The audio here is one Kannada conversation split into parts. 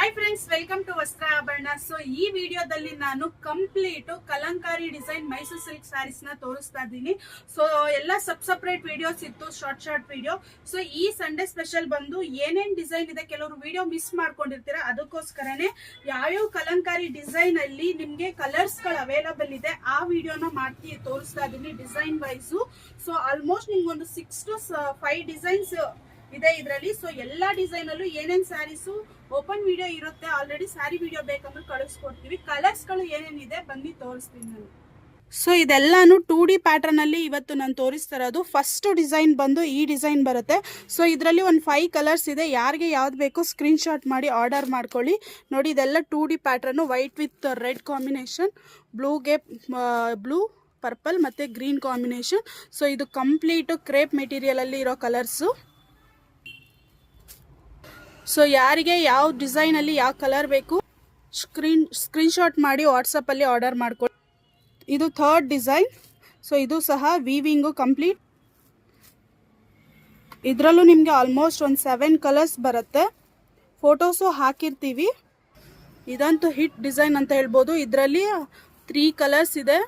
ಹಾಯ್ ಫ್ರೆಂಡ್ಸ್, ವೆಲ್ಕಮ್ ಟು ವಸ್ತ್ರ ಆಭರಣ. ಸೊ ಈ ವಿಡಿಯೋದಲ್ಲಿ ನಾನು complete Kalamkari design Mysuru silk sarees ನ ತೋರಿಸ್ತಾ ಇದ್ದೀನಿ. ಸೊ ಎಲ್ಲ ಸಪ್ರೇಟ್ ವಿಡಿಯೋಸ್ ಇತ್ತು, ಶಾರ್ಟ್ ವಿಡಿಯೋ. ಸೊ ಈ ಸಂಡೇ ಸ್ಪೆಷಲ್ ಬಂದು ಏನೇನ್ ಡಿಸೈನ್ ಇದೆ, ಕೆಲವರು ವಿಡಿಯೋ ಮಿಸ್ ಮಾಡ್ಕೊಂಡಿರ್ತೀರಾ, ಅದಕ್ಕೋಸ್ಕರನೇ ಯಾವ್ಯಾವ ಕಲಂಕಾರಿ ಡಿಸೈನ್ ಅಲ್ಲಿ ನಿಮ್ಗೆ ಕಲರ್ಸ್ ಗಳು ಅವೈಲಬಲ್ ಇದೆ ಆ ವಿಡಿಯೋನ ತೋರಿಸ್ತಾ ಇದ್ದೀನಿ ಡಿಸೈನ್ ವೈಸು. ಸೊ ಆಲ್ಮೋಸ್ಟ್ ನಿಮ್ಗೆ ಒಂದು 6 to 5 ಡಿಸೈನ್ಸ್ ಇದೆ ಇದರಲ್ಲಿ. ಸೊ ಎಲ್ಲಾ ಡಿಸೈನ್ ಅಲ್ಲೂ ಏನೇನ್ ಸ್ಯಾರೀಸು ಓಪನ್ ವಿಡಿಯೋ ಇರುತ್ತೆ. ಆಲ್ರೆಡಿ ಸ್ಯಾರಿ ವಿಡಿಯೋ ಬೇಕಂದ್ರೆ ಕಳಿಸ್ಕೊಡ್ತೀವಿ. ಕಲರ್ಸ್ ಗಳು ಏನೇನಿದೆ ಬನ್ನಿ ತೋರಿಸ್ತೀನಿ ನಾನು. ಸೊ ಇದೆಲ್ಲಾನು 2D ಪ್ಯಾಟರ್ನ್ ಅಲ್ಲಿ ಇವತ್ತು ನಾನು ತೋರಿಸ್ತಾ ಇರೋದು. ಫಸ್ಟ್ ಡಿಸೈನ್ ಬಂದು ಈ ಡಿಸೈನ್ ಬರುತ್ತೆ. ಸೊ ಇದರಲ್ಲಿ ಒಂದು 5 ಕಲರ್ಸ್ ಇದೆ. ಯಾರಿಗೆ ಯಾವ್ದು ಬೇಕೋ ಸ್ಕ್ರೀನ್ ಶಾಟ್ ಮಾಡಿ ಆರ್ಡರ್ ಮಾಡ್ಕೊಳ್ಳಿ. ನೋಡಿ, ಇದೆಲ್ಲ 2D pattern, white with red combination, blue purple ಮತ್ತೆ ಗ್ರೀನ್ ಕಾಂಬಿನೇಷನ್. ಸೊ ಇದು ಕಂಪ್ಲೀಟ್ ಕ್ರೇಪ್ ಮೆಟೀರಿಯಲ್ ಅಲ್ಲಿ ಇರೋ ಕಲರ್ಸು. ಸೊ ಯಾರಿಗೆ ಯಾವ ಡಿಸೈನ್ ಅಲ್ಲಿ ಯಾವ ಕಲರ್ ಬೇಕು ಸ್ಕ್ರೀನ್ ಶಾಟ್ ಮಾಡಿ ವಾಟ್ಸಪ್ ಅಲ್ಲಿ ಆರ್ಡರ್ ಮಾಡ್ಕೊಳ್ಳಿ. ಇದು 3rd ಡಿಸೈನ್. ಸೊ ಇದು ಸಹ ವೀವಿಂಗು ಕಂಪ್ಲೀಟ್. ಇದರಲ್ಲೂ ನಿಮಗೆ ಆಲ್ಮೋಸ್ಟ್ ಒಂದು 7 ಕಲರ್ಸ್ ಬರುತ್ತೆ. ಫೋಟೋಸು ಹಾಕಿರ್ತೀವಿ. ಇದಂತೂ ಹಿಟ್ ಡಿಸೈನ್ ಅಂತ ಹೇಳ್ಬೋದು. ಇದರಲ್ಲಿ 3 ಕಲರ್ಸ್ ಇದೆ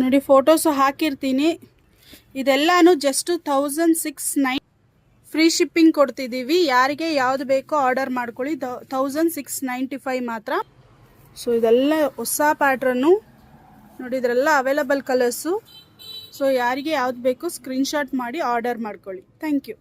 ನೋಡಿ, ಫೋಟೋಸು ಹಾಕಿರ್ತೀನಿ. ಇದೆಲ್ಲಾನು ಜಸ್ಟ್ 1690 ಫ್ರೀ ಶಿಪ್ಪಿಂಗ್ ಕೊಡ್ತಿದ್ದೀವಿ. ಯಾರಿಗೆ ಯಾವ್ದು ಬೇಕೋ ಆರ್ಡರ್ ಮಾಡ್ಕೊಳ್ಳಿ. 1695 ಮಾತ್ರ. ಸೊ ಇದೆಲ್ಲ ಹೊಸ ಪ್ಯಾಟ್ರನ್ನು ನೋಡಿ, ಇದರೆಲ್ಲ ಅವೈಲಬಲ್ ಕಲರ್ಸು. ಸೊ ಯಾರಿಗೆ ಯಾವ್ದು ಬೇಕೋ ಸ್ಕ್ರೀನ್ ಶಾಟ್ ಮಾಡಿ ಆರ್ಡರ್ ಮಾಡ್ಕೊಳ್ಳಿ. Thank you.